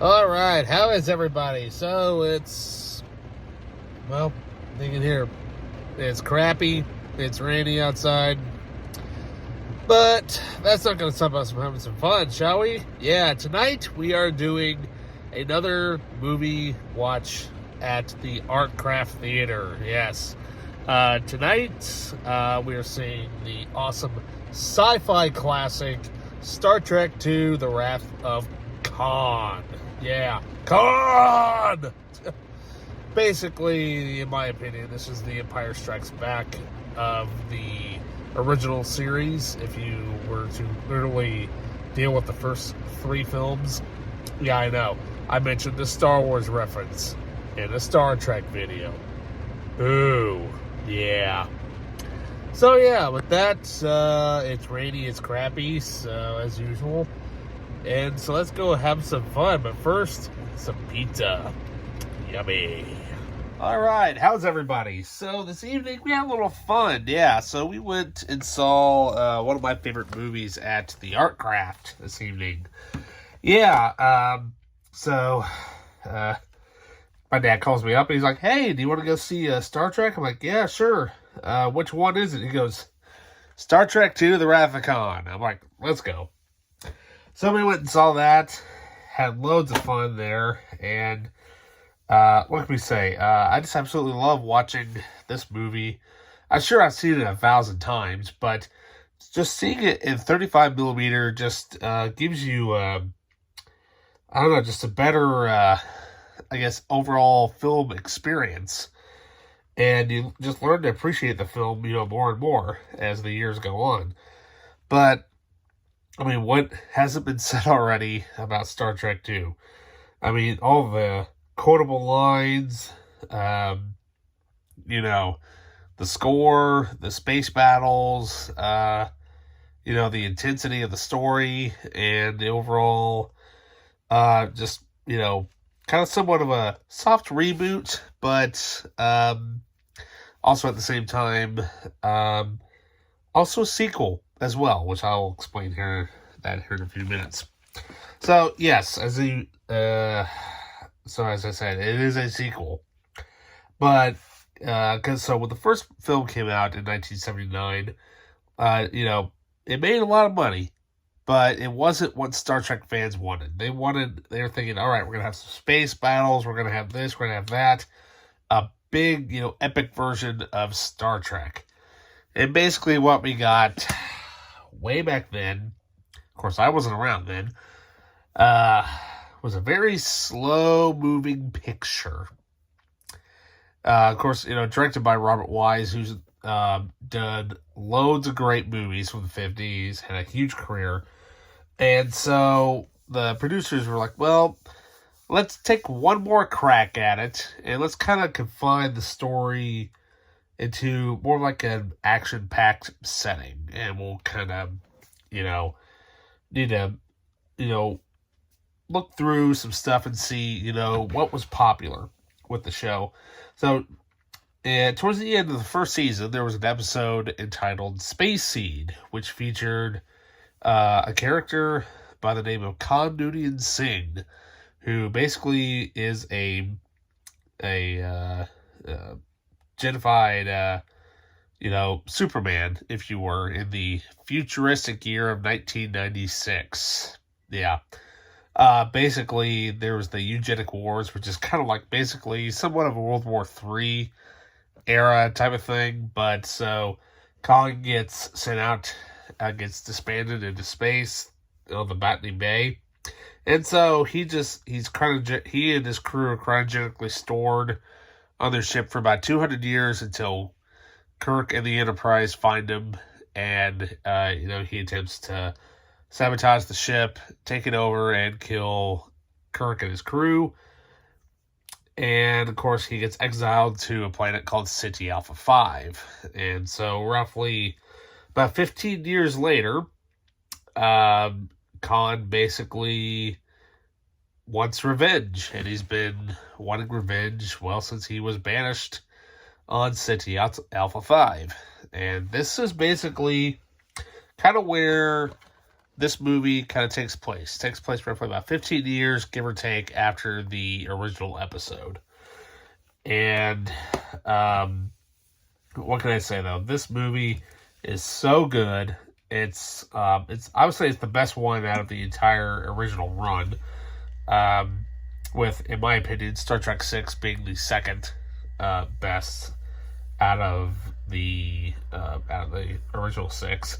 All right, how is everybody? So well, you can hear it's crappy, it's rainy outside, but that's not going to stop us from having some fun, shall we? Yeah, tonight we are doing another movie watch at the Artcraft Theater. Yes. Tonight we are seeing the awesome sci-fi classic Star Trek II: The Wrath of Khan. Yeah, Khan! Basically, in my opinion, this is the Empire Strikes Back of the original series. If you were to literally deal with the first three films. Yeah, I know. I mentioned the Star Wars reference in a Star Trek video. Ooh, yeah. So yeah, with that, it's rainy, it's crappy, so as usual. And so let's go have some fun. But first, some pizza. Yummy. All right, how's everybody? So this evening we had a little fun. Yeah, so we went and saw one of my favorite movies at the Artcraft this evening. Yeah, my dad calls me up and he's like, "Hey, do you want to go see Star Trek?" I'm like, "Yeah, sure. Which one is it?" He goes, "Star Trek II: The Wrath of Khan." I'm like, "Let's go." So we went and saw that, had loads of fun there, and what can we say? I just absolutely love watching this movie. I'm sure I've seen it 1,000 times, but just seeing it in 35 millimeter just gives you, I don't know, just a better, I guess, overall film experience. And you just learn to appreciate the film, more and more as the years go on. But I mean, what hasn't been said already about Star Trek II? I mean, all the quotable lines, the score, the space battles, the intensity of the story, and the overall, just, kind of somewhat of a soft reboot, but also at the same time, also a sequel as well, which I'll explain here in a few minutes. So yes, as I said, it is a sequel, but so when the first film came out in 1979, it made a lot of money, but it wasn't what Star Trek fans wanted. They were thinking, all right, we're gonna have some space battles, we're gonna have this, we're gonna have that, a big, epic version of Star Trek. And basically what we got way back then, of course I wasn't around then, was a very slow-moving picture. Of course, directed by Robert Wise, who's done loads of great movies from the 50s, had a huge career. And so the producers were like, well, let's take one more crack at it, and let's kind of confine the story into more like an action-packed setting, and we'll kind of, need to, look through some stuff and see, what was popular with the show. So, towards the end of the first season, there was an episode entitled Space Seed, which featured a character by the name of Khan Noonien Singh, who basically is a genified, Superman, if you were, in the futuristic year of 1996. Yeah. Basically, there was the eugenic wars, which is kind of like basically somewhat of a World War III era type of thing. But so Khan gets sent out, gets disbanded into space on the Botany Bay. And so he and his crew are cryogenically stored on their ship for about 200 years until Kirk and the Enterprise find him, and he attempts to sabotage the ship, take it over, and kill Kirk and his crew. And of course, he gets exiled to a planet called City Alpha 5. And so, roughly about 15 years later, Khan basically wants revenge, and he's been wanting revenge, well, since he was banished on City Alpha 5. And this is basically kind of where this movie kind of takes place. It takes place roughly about 15 years, give or take, after the original episode. And what can I say though? This movie is so good. It's I would say it's the best one out of the entire original run. With, in my opinion, Star Trek VI being the second best out of the original six.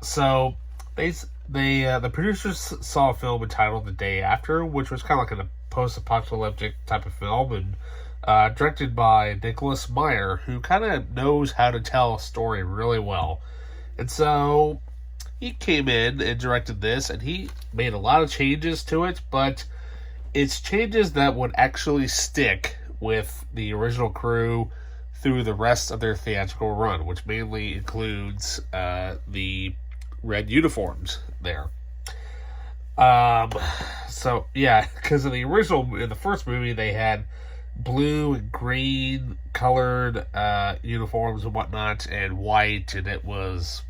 So the producers saw a film entitled The Day After, which was kind of like a post-apocalyptic type of film, and directed by Nicholas Meyer, who kind of knows how to tell a story really well. And so he came in and directed this, and he made a lot of changes to it, but it's changes that would actually stick with the original crew through the rest of their theatrical run, which mainly includes the red uniforms there. So yeah, because in the first movie, they had blue and green colored uniforms and whatnot, and white, and it was,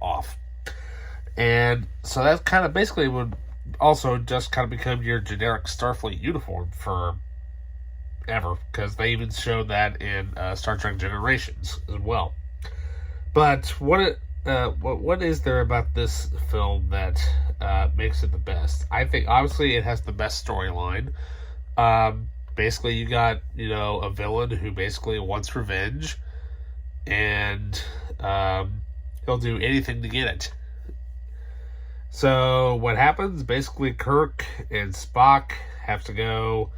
off. And so that kind of basically would also just kind of become your generic Starfleet uniform for ever, because they even showed that in Star Trek Generations as well. But what is there about this film that makes it the best? I think obviously it has the best storyline. Basically, you got a villain who basically wants revenge, and he'll do anything to get it. So what happens? Basically, Kirk and Spock have to go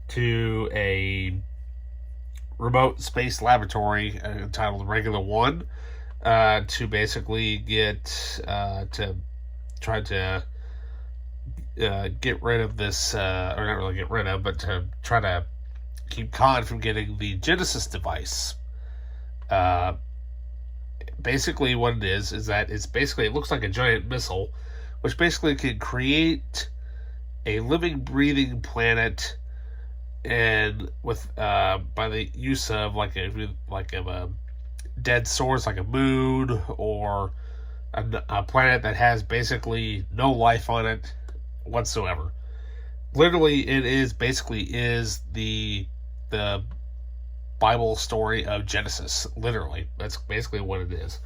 to a remote space laboratory entitled Regular One to basically get to try to get rid of this, or not really get rid of, but to try to keep Khan from getting the Genesis device. Basically, what it is that it looks like a giant missile, which basically can create a living, breathing planet, and with by the use of like a dead source, like a moon or a planet that has basically no life on it whatsoever. Literally, it is the Bible story of Genesis. Literally, that's basically what it is.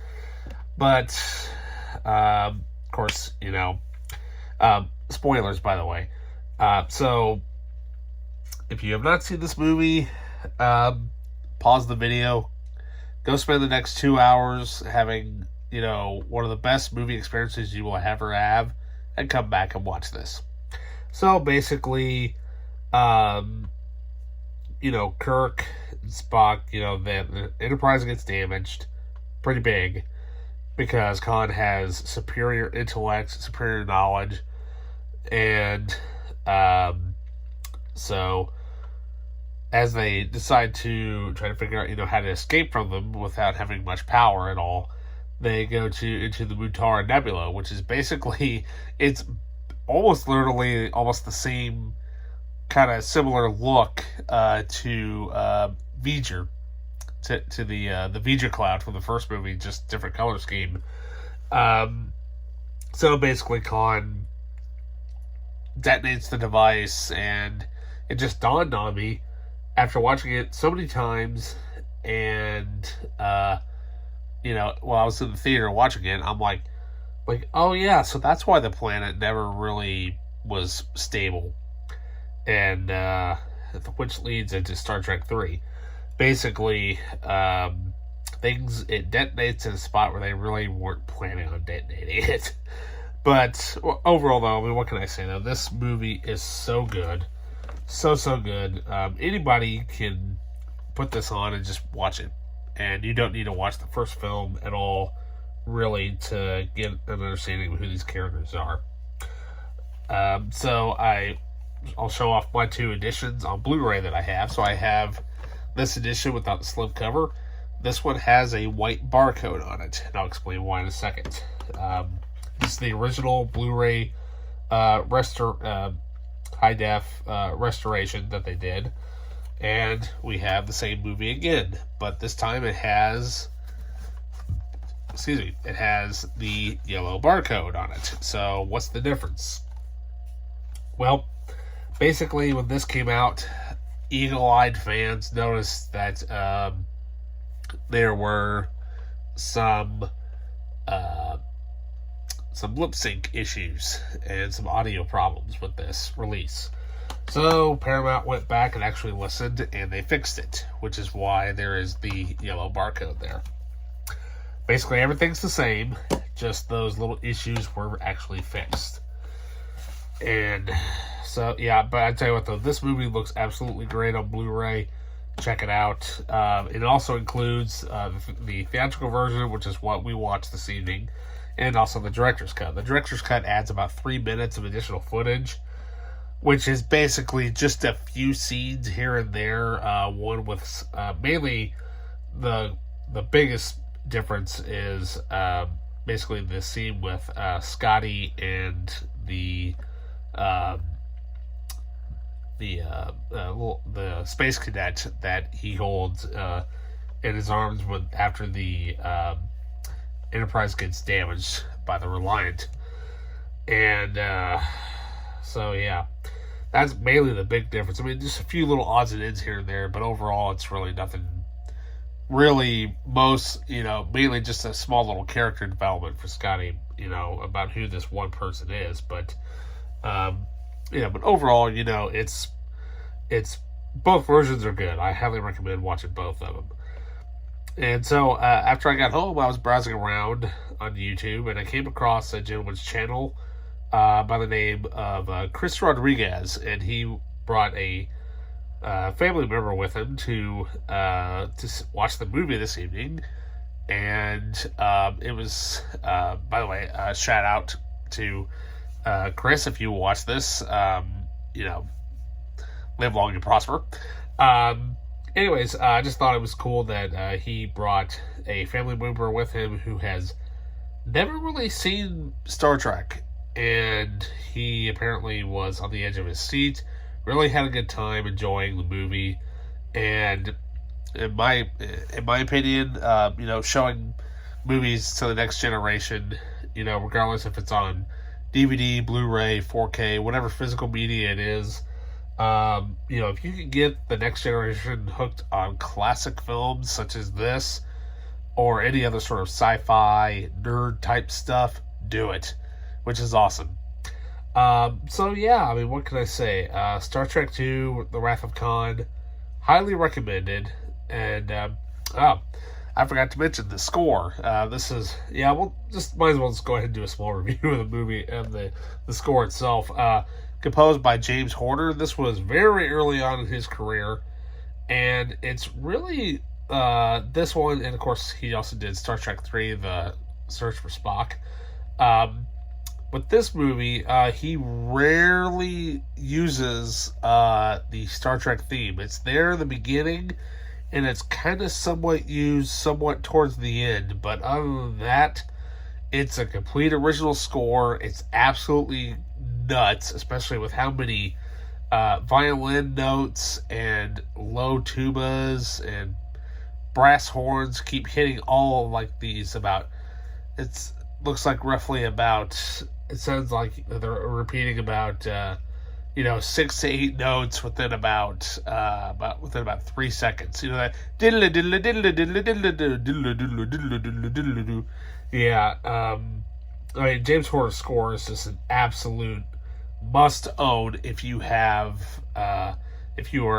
But of course, spoilers, by the way. So if you have not seen this movie, pause the video, go spend the next 2 hours having one of the best movie experiences you will ever have, and come back and watch this. So basically, Kirk and Spock, the Enterprise gets damaged pretty big because Khan has superior intellect, superior knowledge, and so as they decide to try to figure out how to escape from them without having much power at all, they go into the Mutara Nebula, which is basically, it's almost literally almost the same kind of similar look to V'ger, to the V'ger cloud from the first movie, just different color scheme. So basically, Khan detonates the device, and it just dawned on me after watching it so many times, and while I was in the theater watching it, I'm like, oh yeah, so that's why the planet never really was stable, and which leads into Star Trek 3. Basically, it detonates in a spot where they really weren't planning on detonating it. But overall, though, what can I say, though? This movie is so good. So good. Anybody can put this on and just watch it. And you don't need to watch the first film at all, really, to get an understanding of who these characters are. So I'll show off my 2 editions on Blu-ray that I have. So I have this edition without the slip cover. This one has a white barcode on it, and I'll explain why in a second. This is the original Blu-ray high-def restoration that they did. And we have the same movie again, but this time it has it has the yellow barcode on it. So what's the difference? Well, basically, when this came out, eagle-eyed fans noticed that there were some lip sync issues and some audio problems with this release. So Paramount went back and actually listened, and they fixed it, which is why there is the yellow barcode there. Basically, everything's the same, just those little issues were actually fixed. And so, yeah, but I tell you what, though, this movie looks absolutely great on Blu-ray. Check it out. It also includes the theatrical version, which is what we watched this evening, and also the director's cut. The director's cut adds about 3 minutes of additional footage, which is basically just a few scenes here and there. One with mainly the biggest difference is basically the scene with Scotty and the space cadet that he holds in his arms after the Enterprise gets damaged by the Reliant. And so yeah, that's mainly the big difference. I mean, just a few little odds and ends here and there, but overall it's really nothing really. Mainly just a small little character development for Scotty, about who this one person is. But but overall, it's both versions are good. I highly recommend watching both of them. And so after I got home, I was browsing around on YouTube, and I came across a gentleman's channel by the name of Chris Rodriguez, and he brought a family member with him to watch the movie this evening. And it was, by the way, shout out to Chris, if you watch this, live long and prosper. Anyways, I just thought it was cool that he brought a family member with him who has never really seen Star Trek, and he apparently was on the edge of his seat, really had a good time enjoying the movie. And in my opinion, showing movies to the next generation, regardless if it's on DVD, Blu-ray, 4K, whatever physical media it is, if you can get the next generation hooked on classic films such as this, or any other sort of sci-fi nerd type stuff, do it, which is awesome. So yeah, I mean, what can I say? Star Trek II: The Wrath of Khan, highly recommended. And I forgot to mention the score. This is, we'll just might as well just go ahead and do a small review of the movie and the score itself. Composed by James Horner. This was very early on in his career, and it's really this one, and of course he also did Star Trek III: The Search for Spock. With this movie, he rarely uses the Star Trek theme. It's there in the beginning, and it's kind of somewhat used somewhat towards the end, but other than that, it's a complete original score. It's absolutely nuts, especially with how many violin notes and low tubas and brass horns keep hitting all like these. Looks like roughly about, it sounds like they're repeating about 6 to 8 notes within about 3 seconds. That diddle diddle diddle diddle diddle diddle diddle diddle diddle. Yeah, I mean, James Horner's score is just an absolute must own if you are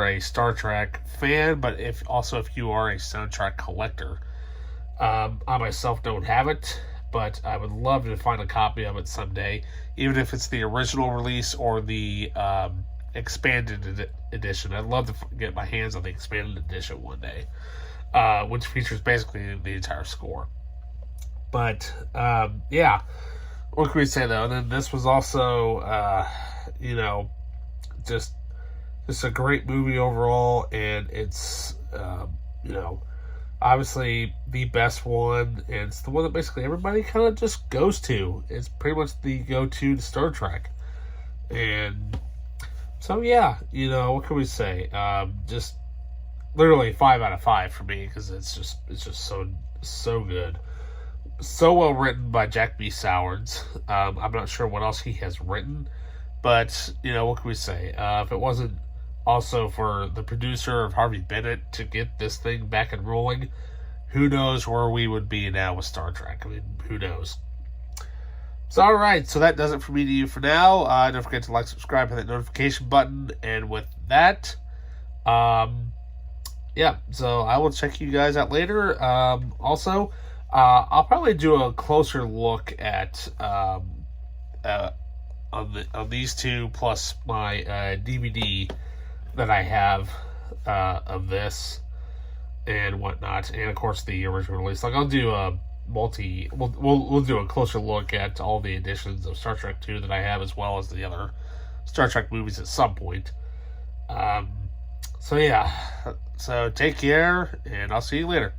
a Star Trek fan, but if you are a soundtrack collector. I myself don't have it, but I would love to find a copy of it someday, even if it's the original release or the expanded edition. I'd love to get my hands on the expanded edition one day, which features basically the entire score. But what can we say though? And then this was also, just a great movie overall, and it's, obviously the best one, and it's the one that basically everybody kind of just goes to. It's pretty much the go-to to Star Trek, and so what can we say? Just literally 5 out of 5 for me, because it's just so good. so well written by Jack B. Sowards. I'm not sure what else he has written, but what can we say? If it wasn't also for the producer of Harvey Bennett to get this thing back and rolling, who knows where we would be now with Star Trek? I mean, who knows? So, all right. So that does it for me to you for now. Don't forget to like, subscribe, hit that notification button, and with that, yeah. So I will check you guys out later. Also, I'll probably do a closer look at on these two plus my DVD that I have of this and whatnot, and of course the original release. Like I'll do a we'll do a closer look at all the editions of Star Trek 2 that I have, as well as the other Star Trek movies at some point. So yeah, so take care, and I'll see you later.